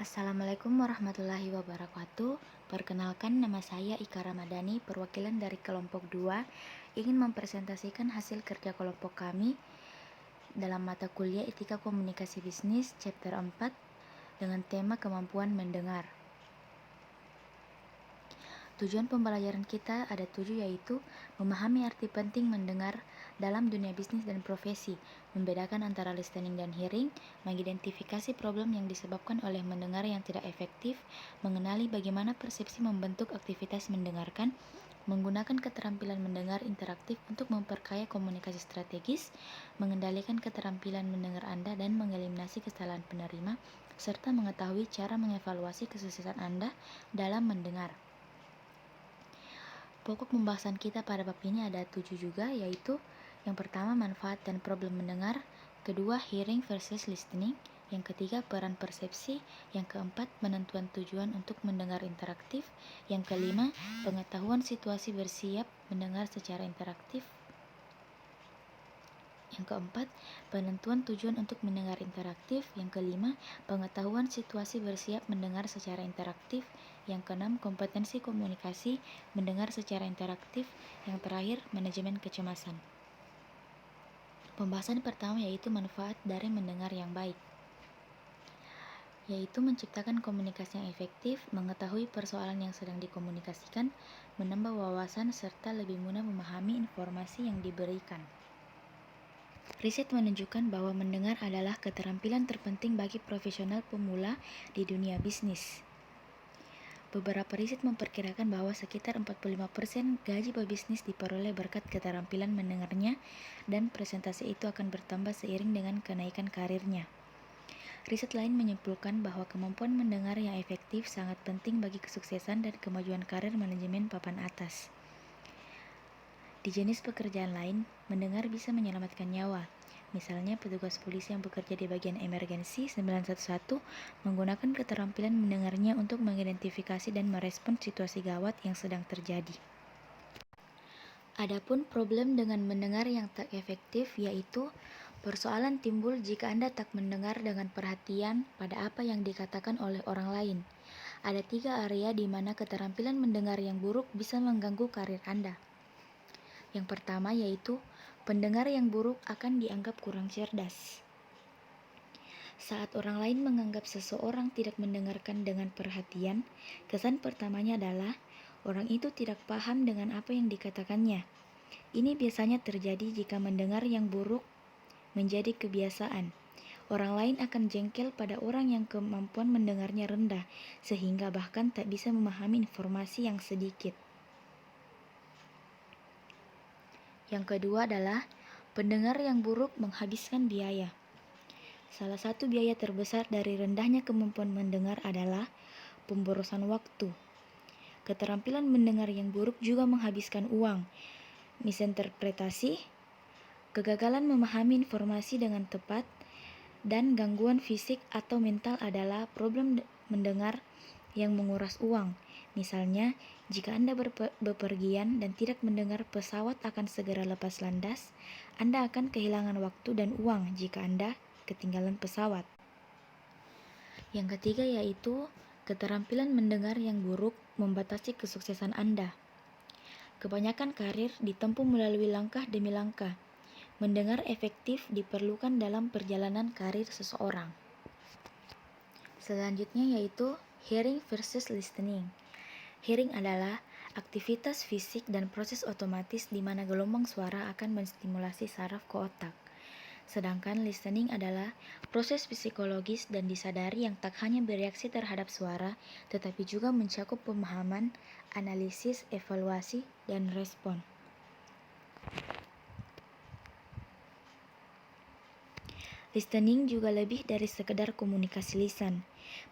Assalamualaikum warahmatullahi wabarakatuh. Perkenalkan, nama saya Ika Ramadhani, perwakilan dari kelompok 2, ingin mempresentasikan hasil kerja kelompok kami dalam mata kuliah Etika Komunikasi Bisnis chapter 4 dengan tema kemampuan mendengar. Tujuan pembelajaran kita ada 7, yaitu memahami arti penting mendengar dalam dunia bisnis dan profesi, membedakan antara listening dan hearing, mengidentifikasi problem yang disebabkan oleh mendengar yang tidak efektif, mengenali bagaimana persepsi membentuk aktivitas mendengarkan, menggunakan keterampilan mendengar interaktif untuk memperkaya komunikasi strategis, mengendalikan keterampilan mendengar Anda dan mengeliminasi kesalahan penerima, serta mengetahui cara mengevaluasi kesuksesan Anda dalam mendengar. Pokok pembahasan kita pada bab ini ada 7 juga, yaitu yang pertama manfaat dan problem mendengar, kedua hearing versus listening, yang ketiga peran persepsi, yang keempat penentuan tujuan untuk mendengar interaktif, yang kelima pengetahuan situasi bersiap mendengar secara interaktif, yang keempat penentuan tujuan untuk mendengar interaktif, yang kelima pengetahuan situasi bersiap mendengar secara interaktif, yang keenam kompetensi komunikasi mendengar secara interaktif, yang terakhir manajemen kecemasan. Pembahasan pertama yaitu manfaat dari mendengar yang baik, yaitu menciptakan komunikasi yang efektif, mengetahui persoalan yang sedang dikomunikasikan, menambah wawasan, serta lebih mudah memahami informasi yang diberikan. Riset menunjukkan bahwa mendengar adalah keterampilan terpenting bagi profesional pemula di dunia bisnis. Beberapa riset memperkirakan bahwa sekitar 45% gaji pebisnis diperoleh berkat keterampilan mendengarnya, dan presentasi itu akan bertambah seiring dengan kenaikan karirnya. Riset lain menyimpulkan bahwa kemampuan mendengar yang efektif sangat penting bagi kesuksesan dan kemajuan karir manajemen papan atas. Di jenis pekerjaan lain, mendengar bisa menyelamatkan nyawa. Misalnya petugas polisi yang bekerja di bagian emergensi 911 menggunakan keterampilan mendengarnya untuk mengidentifikasi dan merespons situasi gawat yang sedang terjadi. Adapun problem dengan mendengar yang tak efektif, yaitu persoalan timbul jika Anda tak mendengar dengan perhatian pada apa yang dikatakan oleh orang lain. Ada 3 area di mana keterampilan mendengar yang buruk bisa mengganggu karir Anda. Yang pertama yaitu pendengar yang buruk akan dianggap kurang cerdas. Saat orang lain menganggap seseorang tidak mendengarkan dengan perhatian, kesan pertamanya adalah orang itu tidak paham dengan apa yang dikatakannya. Ini biasanya terjadi jika mendengar yang buruk menjadi kebiasaan. Orang lain akan jengkel pada orang yang kemampuan mendengarnya rendah, sehingga bahkan tak bisa memahami informasi yang sedikit. Yang kedua adalah pendengar yang buruk menghabiskan biaya. Salah satu biaya terbesar dari rendahnya kemampuan mendengar adalah pemborosan waktu. Keterampilan mendengar yang buruk juga menghabiskan uang. Misinterpretasi, kegagalan memahami informasi dengan tepat, dan gangguan fisik atau mental adalah problem mendengar yang menguras uang. Misalnya, jika Anda bepergian dan tidak mendengar pesawat akan segera lepas landas, Anda akan kehilangan waktu dan uang jika Anda ketinggalan pesawat. Yang ketiga yaitu keterampilan mendengar yang buruk membatasi kesuksesan Anda. Kebanyakan karir ditempuh melalui langkah demi langkah. Mendengar efektif diperlukan dalam perjalanan karir seseorang. Selanjutnya yaitu hearing versus listening. Hearing adalah aktivitas fisik dan proses otomatis di mana gelombang suara akan menstimulasi saraf ke otak. Sedangkan listening adalah proses psikologis dan disadari yang tak hanya bereaksi terhadap suara, tetapi juga mencakup pemahaman, analisis, evaluasi, dan respon. Listening juga lebih dari sekedar komunikasi lisan.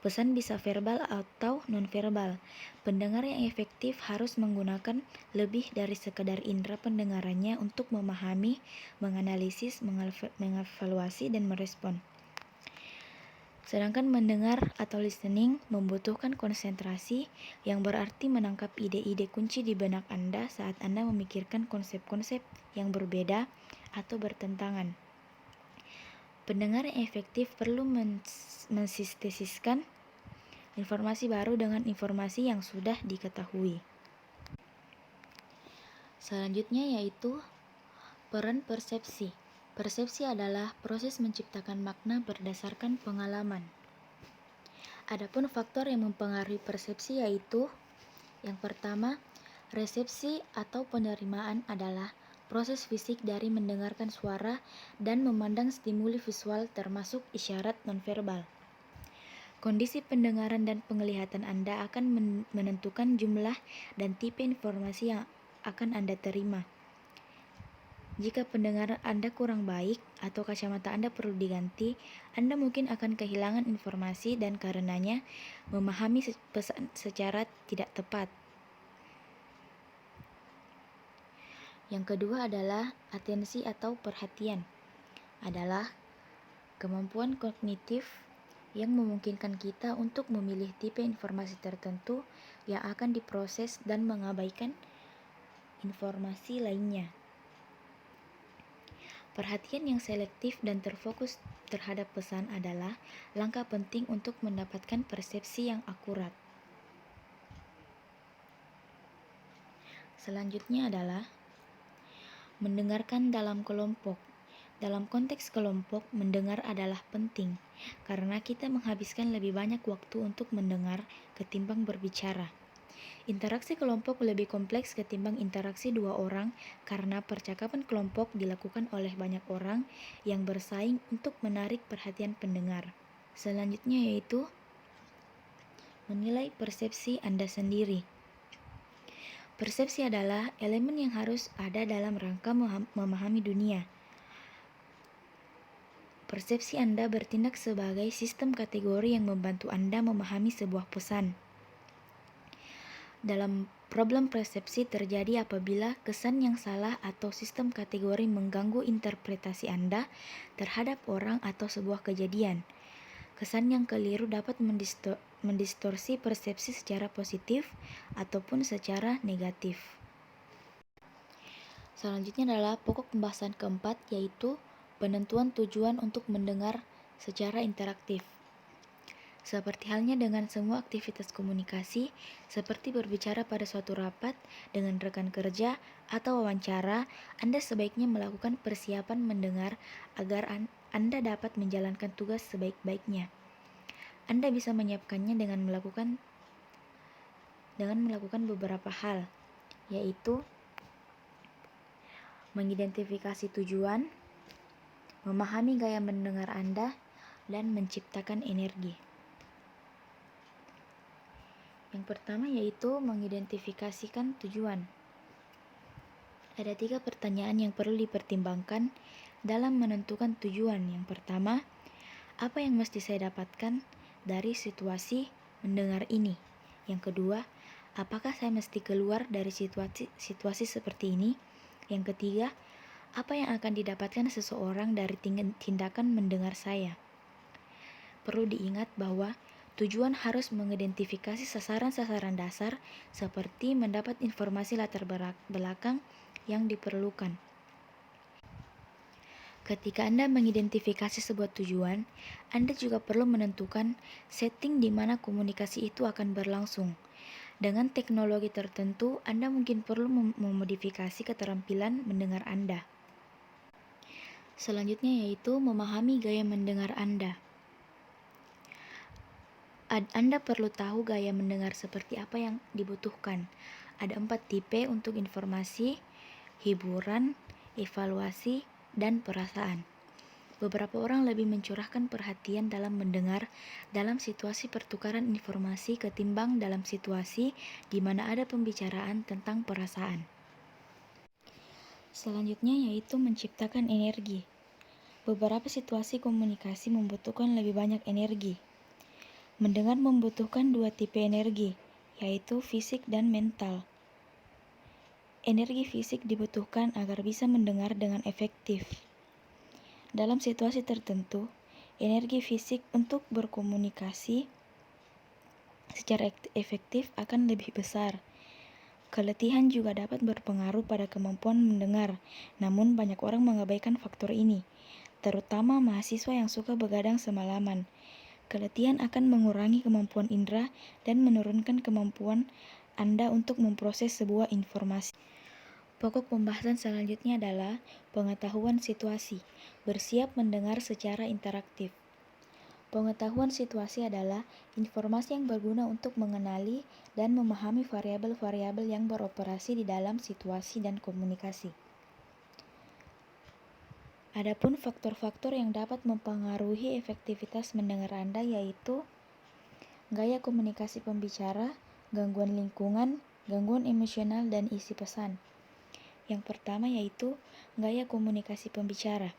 Pesan bisa verbal atau non-verbal. Pendengar yang efektif harus menggunakan lebih dari sekedar indera pendengarannya untuk memahami, menganalisis, mengevaluasi, dan merespon. Sedangkan mendengar atau listening membutuhkan konsentrasi, yang berarti menangkap ide-ide kunci di benak Anda saat Anda memikirkan konsep-konsep yang berbeda atau bertentangan. Pendengar yang efektif perlu mensintesiskan informasi baru dengan informasi yang sudah diketahui. Selanjutnya yaitu peran persepsi. Persepsi adalah proses menciptakan makna berdasarkan pengalaman. Adapun faktor yang mempengaruhi persepsi yaitu yang pertama, resepsi atau penerimaan adalah proses fisik dari mendengarkan suara dan memandang stimuli visual termasuk isyarat nonverbal. Kondisi pendengaran dan penglihatan Anda akan menentukan jumlah dan tipe informasi yang akan Anda terima. Jika pendengaran Anda kurang baik atau kacamata Anda perlu diganti, Anda mungkin akan kehilangan informasi dan karenanya memahami pesan secara tidak tepat. Yang kedua adalah atensi atau perhatian. Adalah kemampuan kognitif yang memungkinkan kita untuk memilih tipe informasi tertentu yang akan diproses dan mengabaikan informasi lainnya. Perhatian yang selektif dan terfokus terhadap pesan adalah langkah penting untuk mendapatkan persepsi yang akurat. Selanjutnya adalah mendengarkan dalam kelompok. Dalam konteks kelompok, mendengar adalah penting karena kita menghabiskan lebih banyak waktu untuk mendengar ketimbang berbicara. Interaksi kelompok lebih kompleks ketimbang interaksi dua orang karena percakapan kelompok dilakukan oleh banyak orang yang bersaing untuk menarik perhatian pendengar. Selanjutnya yaitu menilai persepsi Anda sendiri. Persepsi adalah elemen yang harus ada dalam rangka memahami dunia. Persepsi Anda bertindak sebagai sistem kategori yang membantu Anda memahami sebuah pesan. Dalam problem persepsi terjadi apabila kesan yang salah atau sistem kategori mengganggu interpretasi Anda terhadap orang atau sebuah kejadian. Kesan yang keliru dapat mendistorsi persepsi secara positif ataupun secara negatif. Selanjutnya adalah pokok pembahasan keempat, yaitu penentuan tujuan untuk mendengar secara interaktif. Seperti halnya dengan semua aktivitas komunikasi, seperti berbicara pada suatu rapat dengan rekan kerja atau wawancara, Anda sebaiknya melakukan persiapan mendengar agar Anda dapat menjalankan tugas sebaik-baiknya. Anda bisa menyiapkannya dengan melakukan beberapa hal, yaitu mengidentifikasi tujuan, memahami gaya mendengar Anda, dan menciptakan energi. Yang pertama yaitu mengidentifikasikan tujuan. Ada 3 pertanyaan yang perlu dipertimbangkan dalam menentukan tujuan. Yang pertama, apa yang mesti saya dapatkan dari situasi mendengar ini? Yang kedua, apakah saya mesti keluar dari situasi seperti ini? Yang ketiga, apa yang akan didapatkan seseorang dari tindakan mendengar saya? Perlu diingat bahwa tujuan harus mengidentifikasi sasaran-sasaran dasar seperti mendapat informasi latar belakang yang diperlukan. Ketika Anda mengidentifikasi sebuah tujuan, Anda juga perlu menentukan setting di mana komunikasi itu akan berlangsung. Dengan teknologi tertentu, Anda mungkin perlu memodifikasi keterampilan mendengar Anda. Selanjutnya yaitu memahami gaya mendengar Anda. Anda perlu tahu gaya mendengar seperti apa yang dibutuhkan. Ada 4 tipe untuk informasi, hiburan, evaluasi, dan perasaan. Beberapa orang lebih mencurahkan perhatian dalam mendengar dalam situasi pertukaran informasi ketimbang dalam situasi di mana ada pembicaraan tentang perasaan. Selanjutnya yaitu menciptakan energi. Beberapa situasi komunikasi membutuhkan lebih banyak energi. Mendengar membutuhkan 2 tipe energi, yaitu fisik dan mental. Energi fisik dibutuhkan agar bisa mendengar dengan efektif. Dalam situasi tertentu, energi fisik untuk berkomunikasi secara efektif akan lebih besar. Keletihan juga dapat berpengaruh pada kemampuan mendengar, namun banyak orang mengabaikan faktor ini, terutama mahasiswa yang suka begadang semalaman. Keletihan akan mengurangi kemampuan indera dan menurunkan kemampuan Anda untuk memproses sebuah informasi. Pokok pembahasan selanjutnya adalah pengetahuan situasi, bersiap mendengar secara interaktif. Pengetahuan situasi adalah informasi yang berguna untuk mengenali dan memahami variabel-variabel yang beroperasi di dalam situasi dan komunikasi. Adapun faktor-faktor yang dapat mempengaruhi efektivitas mendengar Anda yaitu gaya komunikasi pembicara, gangguan lingkungan, gangguan emosional, dan isi pesan. Yang pertama yaitu gaya komunikasi pembicara.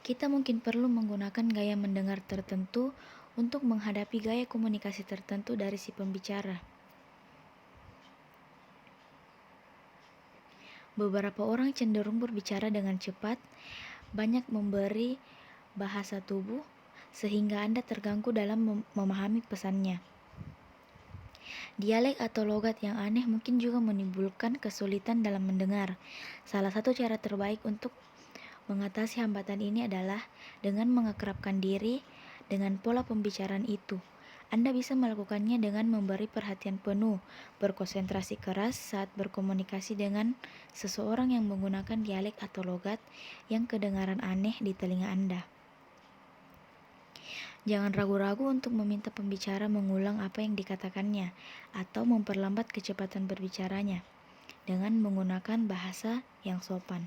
Kita mungkin perlu menggunakan gaya mendengar tertentu untuk menghadapi gaya komunikasi tertentu dari si pembicara. Beberapa orang cenderung berbicara dengan cepat, banyak memberi bahasa tubuh, sehingga Anda terganggu dalam memahami pesannya. Dialek atau logat yang aneh mungkin juga menimbulkan kesulitan dalam mendengar. Salah satu cara terbaik untuk mengatasi hambatan ini adalah dengan mengakrabkan diri dengan pola pembicaraan itu. Anda bisa melakukannya dengan memberi perhatian penuh, berkonsentrasi keras saat berkomunikasi dengan seseorang yang menggunakan dialek atau logat yang kedengaran aneh di telinga Anda. Jangan ragu-ragu untuk meminta pembicara mengulang apa yang dikatakannya atau memperlambat kecepatan berbicaranya dengan menggunakan bahasa yang sopan.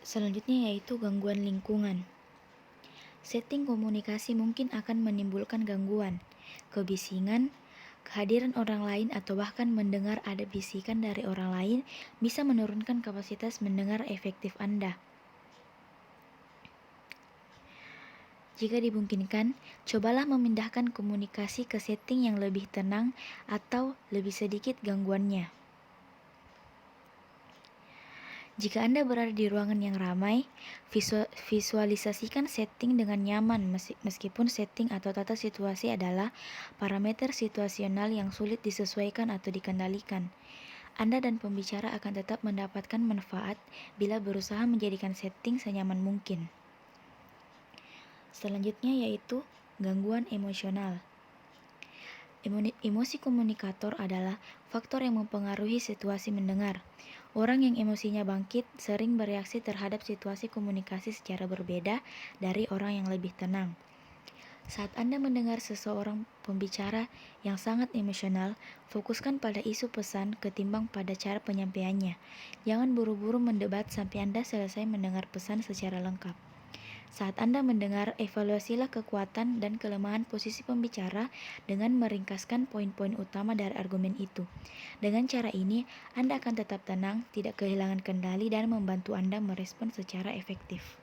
Selanjutnya yaitu gangguan lingkungan. Setting komunikasi mungkin akan menimbulkan gangguan, kebisingan, kehadiran orang lain atau bahkan mendengar ada bisikan dari orang lain bisa menurunkan kapasitas mendengar efektif Anda. Jika dimungkinkan, cobalah memindahkan komunikasi ke setting yang lebih tenang atau lebih sedikit gangguannya. Jika Anda berada di ruangan yang ramai, visualisasikan setting dengan nyaman meskipun setting atau tata situasi adalah parameter situasional yang sulit disesuaikan atau dikendalikan. Anda dan pembicara akan tetap mendapatkan manfaat bila berusaha menjadikan setting senyaman mungkin. Selanjutnya yaitu gangguan emosional. Emosi komunikator adalah faktor yang mempengaruhi situasi mendengar. Orang yang emosinya bangkit sering bereaksi terhadap situasi komunikasi secara berbeda dari orang yang lebih tenang. Saat Anda mendengar seseorang pembicara yang sangat emosional, fokuskan pada isu pesan ketimbang pada cara penyampaiannya. Jangan buru-buru mendebat sampai Anda selesai mendengar pesan secara lengkap. Saat Anda mendengar, evaluasilah kekuatan dan kelemahan posisi pembicara dengan meringkaskan poin-poin utama dari argumen itu. Dengan cara ini, Anda akan tetap tenang, tidak kehilangan kendali, dan membantu Anda merespon secara efektif.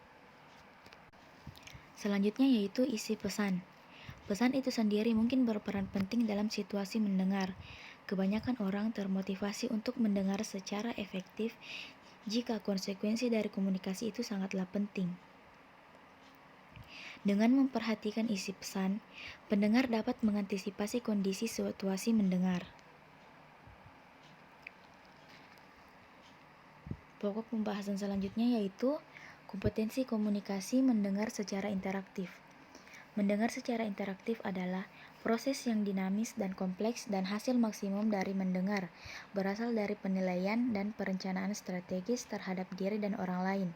Selanjutnya yaitu isi pesan. Pesan itu sendiri mungkin berperan penting dalam situasi mendengar. Kebanyakan orang termotivasi untuk mendengar secara efektif jika konsekuensi dari komunikasi itu sangatlah penting. Dengan memperhatikan isi pesan, pendengar dapat mengantisipasi kondisi situasi mendengar. Pokok pembahasan selanjutnya yaitu kompetensi komunikasi mendengar secara interaktif. Mendengar secara interaktif adalah proses yang dinamis dan kompleks dan hasil maksimum dari mendengar, berasal dari penilaian dan perencanaan strategis terhadap diri dan orang lain,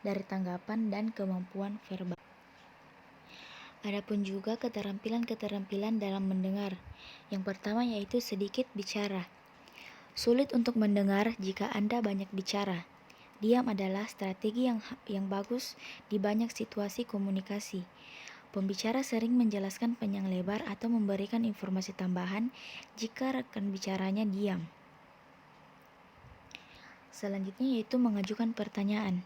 dari tanggapan dan kemampuan verbal. Adapun juga keterampilan-keterampilan dalam mendengar. Yang pertama yaitu sedikit bicara. Sulit untuk mendengar jika Anda banyak bicara. Diam adalah strategi yang bagus di banyak situasi komunikasi. Pembicara sering menjelaskan panjang lebar atau memberikan informasi tambahan jika rekan bicaranya diam. Selanjutnya yaitu mengajukan pertanyaan.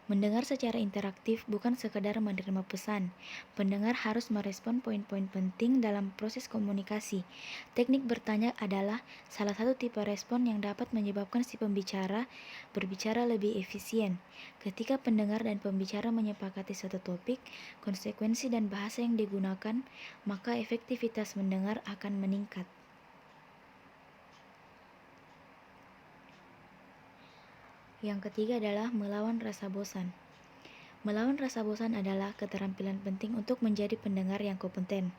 Mendengar secara interaktif bukan sekadar menerima pesan. Pendengar harus merespon poin-poin penting dalam proses komunikasi. Teknik bertanya adalah salah satu tipe respon yang dapat menyebabkan si pembicara berbicara lebih efisien. Ketika pendengar dan pembicara menyepakati satu topik, konsekuensi dan bahasa yang digunakan, maka efektivitas mendengar akan meningkat. Yang ketiga adalah melawan rasa bosan. Melawan rasa bosan adalah keterampilan penting untuk menjadi pendengar yang kompeten.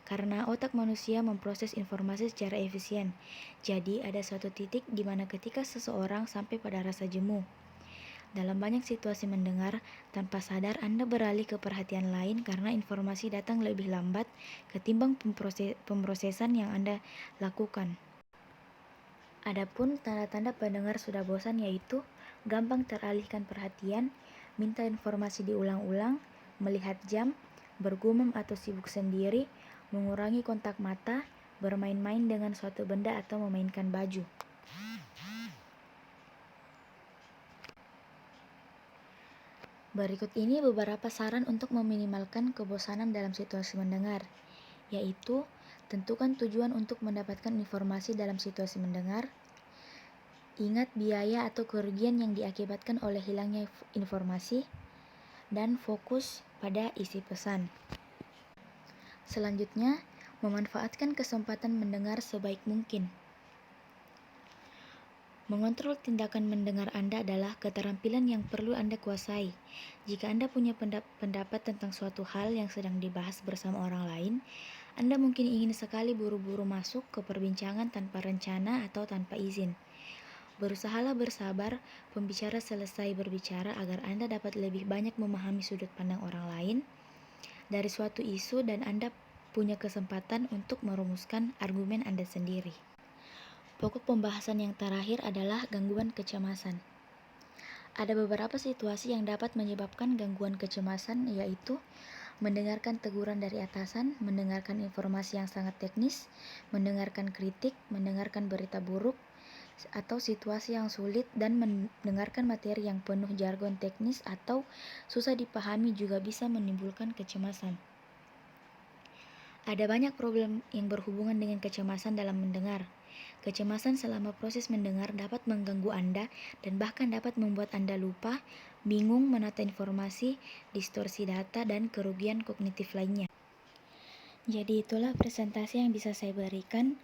Karena otak manusia memproses informasi secara efisien. Jadi ada suatu titik di mana ketika seseorang sampai pada rasa jemu. Dalam banyak situasi mendengar, tanpa sadar Anda beralih ke perhatian lain karena informasi datang lebih lambat ketimbang pemrosesan yang Anda lakukan. Adapun tanda-tanda pendengar sudah bosan yaitu gampang teralihkan perhatian, minta informasi diulang-ulang, melihat jam, bergumam atau sibuk sendiri, mengurangi kontak mata, bermain-main dengan suatu benda atau memainkan baju. Berikut ini beberapa saran untuk meminimalkan kebosanan dalam situasi mendengar, yaitu tentukan tujuan untuk mendapatkan informasi dalam situasi mendengar. Ingat biaya atau kerugian yang diakibatkan oleh hilangnya informasi, dan fokus pada isi pesan. Selanjutnya, memanfaatkan kesempatan mendengar sebaik mungkin. Mengontrol tindakan mendengar Anda adalah keterampilan yang perlu Anda kuasai. Jika Anda punya pendapat tentang suatu hal yang sedang dibahas bersama orang lain, Anda mungkin ingin sekali buru-buru masuk ke perbincangan tanpa rencana atau tanpa izin. Berusahalah bersabar, pembicara selesai berbicara agar Anda dapat lebih banyak memahami sudut pandang orang lain dari suatu isu dan Anda punya kesempatan untuk merumuskan argumen Anda sendiri. Pokok pembahasan yang terakhir adalah gangguan kecemasan. Ada beberapa situasi yang dapat menyebabkan gangguan kecemasan, yaitu mendengarkan teguran dari atasan, mendengarkan informasi yang sangat teknis, mendengarkan kritik, mendengarkan berita buruk, atau situasi yang sulit, dan mendengarkan materi yang penuh jargon teknis atau susah dipahami juga bisa menimbulkan kecemasan. Ada banyak problem yang berhubungan dengan kecemasan dalam mendengar. Kecemasan selama proses mendengar dapat mengganggu Anda dan bahkan dapat membuat Anda lupa, bingung menata informasi, distorsi data, dan kerugian kognitif lainnya. Jadi itulah presentasi yang bisa saya berikan.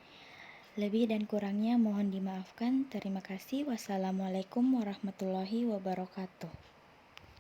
Lebih dan kurangnya mohon dimaafkan. Terima kasih. Wassalamualaikum warahmatullahi wabarakatuh.